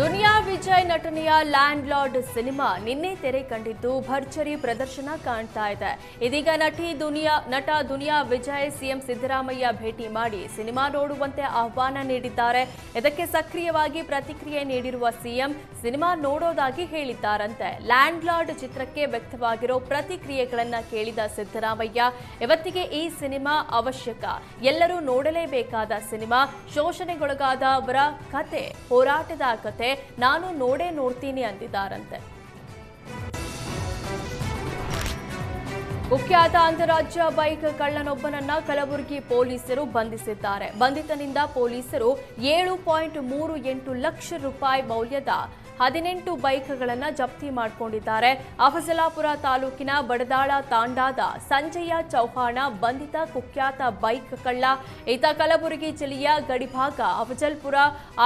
ದುನಿಯಾ ವಿಜಯ್ ನಟನೆಯ land lord cinema ನಿನ್ನೆ ತೆರೆ ಕಂಡಿದ್ದು ಭರ್ಜರಿ ಪ್ರದರ್ಶನ ಕಾಣ್ತಾ ಇದೆ. ಇದೀಗ ನಟ ದುನಿಯಾ ವಿಜಯ್ ಸಿಎಂ ಸಿದ್ದರಾಮಯ್ಯ ಭೇಟಿ ಮಾಡಿ ಸಿನಿಮಾ ನೋಡುವಂತೆ ಆಹ್ವಾನ ನೀಡಿದ್ದಾರೆ. ಇದಕ್ಕೆ ಸಕ್ರಿಯವಾಗಿ ಪ್ರತಿಕ್ರಿಯೆ ನೀಡಿರುವ ಸಿಎಂ ಸಿನಿಮಾ ನೋಡೋದಾಗಿ ಹೇಳಿದ್ದಾರಂತೆ. ಲ್ಯಾಂಡ್ ಲಾರ್ಡ್ ಚಿತ್ರಕ್ಕೆ ವ್ಯಕ್ತವಾಗಿರೋ ಪ್ರತಿಕ್ರಿಯೆಗಳನ್ನ ಕೇಳಿದ ಸಿದ್ದರಾಮಯ್ಯ, ಇವತ್ತಿಗೆ ಈ ಸಿನಿಮಾ ಅವಶ್ಯಕ, ಎಲ್ಲರೂ ನೋಡಲೇಬೇಕಾದ ಸಿನಿಮಾ, ಶೋಷಣೆಗೊಳಗಾದವರ ಕತೆ, ಹೋರಾಟದ ಕತೆ ನಾನು ನೋಡ್ತೀನಿ ಅಂದಿದ್ದಾರಂತೆ. ಕುಖ್ಯಾತ ಅಂತಾರಾಜ್ಯ ಬೈಕ್ ಕಳ್ಳನೊಬ್ಬನನ್ನ ಕಲಬುರಗಿ ಪೊಲೀಸರು ಬಂಧಿಸಿದ್ದಾರೆ. ಬಂಧಿತನಿಂದ ಪೊಲೀಸರು 7.38 ಲಕ್ಷ ರೂಪಾಯಿ ಮೌಲ್ಯದ 18 ಬೈಕ್ಗಳನ್ನು ಜಪ್ತಿ ಮಾಡಿಕೊಂಡಿದ್ದಾರೆ. ಅಫಜಲಾಪುರ ತಾಲೂಕಿನ ಬಡದಾಳ ತಾಂಡಾದ ಸಂಜಯ ಚೌಹಾಣ ಬಂಧಿತ ಕುಖ್ಯಾತ ಬೈಕ್ ಕಳ್ಳ. ಈತ ಕಲಬುರಗಿ ಜಿಲ್ಲೆಯ ಗಡಿಭಾಗ ಅಫಜಲ್ಪುರ,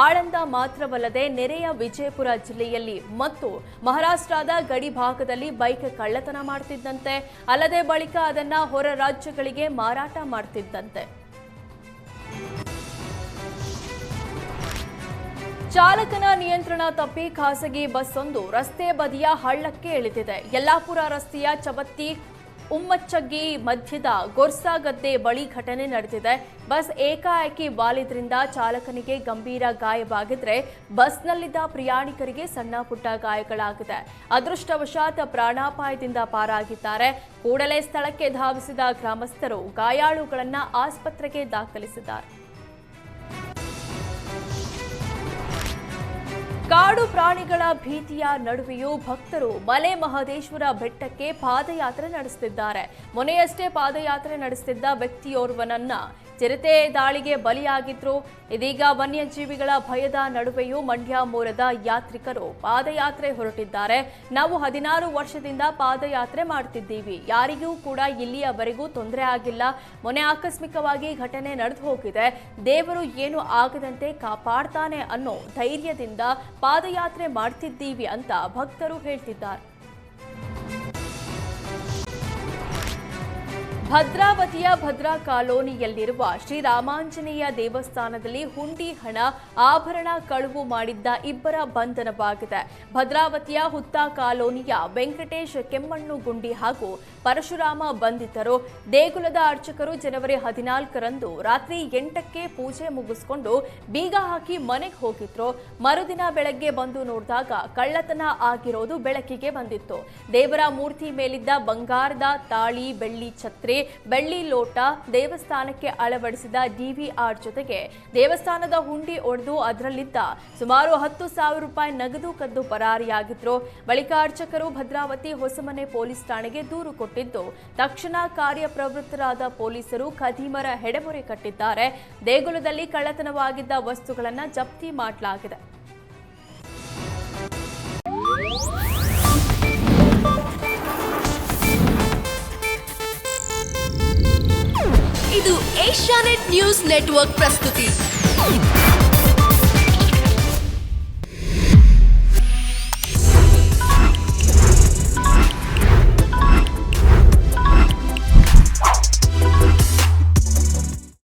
ಆಳಂದ ಮಾತ್ರವಲ್ಲದೆ ನೆರೆಯ ವಿಜಯಪುರ ಜಿಲ್ಲೆಯಲ್ಲಿ ಮತ್ತು ಮಹಾರಾಷ್ಟ್ರದ ಗಡಿಭಾಗದಲ್ಲಿ ಬೈಕ್ ಕಳ್ಳತನ ಮಾಡುತ್ತಿದ್ದಂತೆ. ಅಲ್ಲದೆ ಬಳಿಕ ಅದನ್ನ ಹೊರ ರಾಜ್ಯಗಳಿಗೆ ಮಾರಾಟ ಮಾಡುತ್ತಿದ್ದಂತೆ. ಚಾಲಕನ ನಿಯಂತ್ರಣ ತಪ್ಪಿ ಖಾಸಗಿ ಬಸ್ ಒಂದು ರಸ್ತೆ ಬದಿಯ ಹಳ್ಳಕ್ಕೆ ಇಳಿದಿದೆ. ಯಲ್ಲಾಪುರ ರಸ್ತೆಯ ಚವತ್ತಿ ಉಮ್ಮಚ್ಚಗ್ಗಿ ಮಧ್ಯದ ಗೊರ್ಸಾಗದ್ದೆ ಬಳಿ ಘಟನೆ ನಡೆದಿದೆ. ಬಸ್ ಏಕಾಏಕಿ ವಾಲಿದ್ರಿಂದ ಚಾಲಕನಿಗೆ ಗಂಭೀರ ಗಾಯವಾಗಿದ್ರೆ ಬಸ್ನಲ್ಲಿದ್ದ ಪ್ರಯಾಣಿಕರಿಗೆ ಸಣ್ಣ ಪುಟ್ಟ ಗಾಯಗಳಾಗಿದೆ. ಅದೃಷ್ಟವಶಾತ್ ಪ್ರಾಣಾಪಾಯದಿಂದ ಪಾರಾಗಿದ್ದಾರೆ. ಕೂಡಲೇ ಸ್ಥಳಕ್ಕೆ ಧಾವಿಸಿದ ಗ್ರಾಮಸ್ಥರು ಗಾಯಾಳುಗಳನ್ನು ಆಸ್ಪತ್ರೆಗೆ ದಾಖಲಿಸಿದ್ದಾರೆ. ಕಾಡು ಪ್ರಾಣಿಗಳ ಭೀತಿಯ ನಡುವೆಯೂ ಭಕ್ತರು ಮಲೆ ಮಹದೇಶ್ವರ ಬೆಟ್ಟಕ್ಕೆ ಪಾದಯಾತ್ರೆ ನಡೆಸುತ್ತಿದ್ದಾರೆ. ಮೊನ್ನೆಯಷ್ಟೇ ಪಾದಯಾತ್ರೆ ನಡೆಸುತ್ತಿದ್ದ ವ್ಯಕ್ತಿಯೋರ್ವನನ್ನ ಚಿರತೆ ದಾಳಿಗೆ ಬಲಿಯಾಗಿದ್ರು. ಇದೀಗ ವನ್ಯಜೀವಿಗಳ ಭಯದ ನಡುವೆಯೂ ಮಂಡ್ಯ ಮೂಲದ ಯಾತ್ರಿಕರು ಪಾದಯಾತ್ರೆ ಹೊರಟಿದ್ದಾರೆ. ನಾವು 16 ವರ್ಷದಿಂದ ಪಾದಯಾತ್ರೆ ಮಾಡ್ತಿದ್ದೀವಿ, ಯಾರಿಗೂ ಕೂಡ ಇಲ್ಲಿಯವರೆಗೂ ತೊಂದರೆ ಆಗಿಲ್ಲ. ಮೊನ್ನೆ ಆಕಸ್ಮಿಕವಾಗಿ ಘಟನೆ ನಡೆದು ಹೋಗಿದೆ, ದೇವರು ಏನು ಆಗದಂತೆ ಕಾಪಾಡ್ತಾನೆ ಅನ್ನೋ ಧೈರ್ಯದಿಂದ ಪಾದಯಾತ್ರೆ ಮಾಡ್ತಿದ್ದೀವಿ ಅಂತ ಭಕ್ತರು ಹೇಳ್ತಿದ್ದಾರೆ. ಭದ್ರಾವತಿಯ ಭದ್ರಾ ಕಾಲೋನಿಯಲ್ಲಿರುವ ಶ್ರೀರಾಮಾಂಜನೇಯ ದೇವಸ್ಥಾನದಲ್ಲಿ ಹುಂಡಿ ಹಣ, ಆಭರಣ ಕಳುವು ಮಾಡಿದ್ದ ಇಬ್ಬರ ಬಂಧನವಾಗಿದೆ. ಭದ್ರಾವತಿಯ ಹುತ್ತ ಕಾಲೋನಿಯ ವೆಂಕಟೇಶ್ ಕೆಮ್ಮಣ್ಣುಗುಂಡಿ ಹಾಗೂ ಪರಶುರಾಮ ಬಂಧಿತರು. ದೇಗುಲದ ಅರ್ಚಕರು ಜನವರಿ 14ರಂದು ರಾತ್ರಿ 8ಕ್ಕೆ ಪೂಜೆ ಮುಗಿಸಿಕೊಂಡು ಬೀಗ ಹಾಕಿ ಮನೆಗೆ ಹೋಗಿದ್ರು. ಮರುದಿನ ಬೆಳಗ್ಗೆ ಬಂದು ನೋಡಿದಾಗ ಕಳ್ಳತನ ಆಗಿರೋದು ಬೆಳಕಿಗೆ ಬಂದಿತ್ತು. ದೇವರ ಮೂರ್ತಿ ಮೇಲಿದ್ದ ಬಂಗಾರದ ತಾಳಿ, ಬೆಳ್ಳಿ ಛತ್ರಿ, ಬೆಳ್ಳಿ ಲೋಟ, ದೇವಸ್ಥಾನಕ್ಕೆ ಅಳವಡಿಸಿದ ಡಿವಿಆರ್ ಜೊತೆಗೆ ದೇವಸ್ಥಾನದ ಹುಂಡಿ ಒಡೆದು ಅದರಲ್ಲಿದ್ದ ಸುಮಾರು 10,000 ರೂಪಾಯಿ ನಗದು ಕದ್ದು ಪರಾರಿಯಾಗಿದ್ರು. ಬಳಿಕ ಅರ್ಚಕರು ಭದ್ರಾವತಿ ಹೊಸಮನೆ ಪೊಲೀಸ್ ಠಾಣೆಗೆ ದೂರು ಕೊಟ್ಟಿದ್ದು, ತಕ್ಷಣ ಕಾರ್ಯಪ್ರವೃತ್ತರಾದ ಪೊಲೀಸರು ಖದೀಮರ ಹೆಡೆಮೊರೆ ಕಟ್ಟಿದ್ದಾರೆ. ದೇಗುಲದಲ್ಲಿ ಕಳ್ಳತನವಾಗಿದ್ದ ವಸ್ತುಗಳನ್ನು ಜಪ್ತಿ ಮಾಡಲಾಗಿದೆ. ಇದು ಏಷ್ಯಾನೆಟ್ ನ್ಯೂಸ್ ನೆಟ್ವರ್ಕ್ ಪ್ರಸ್ತುತಿ.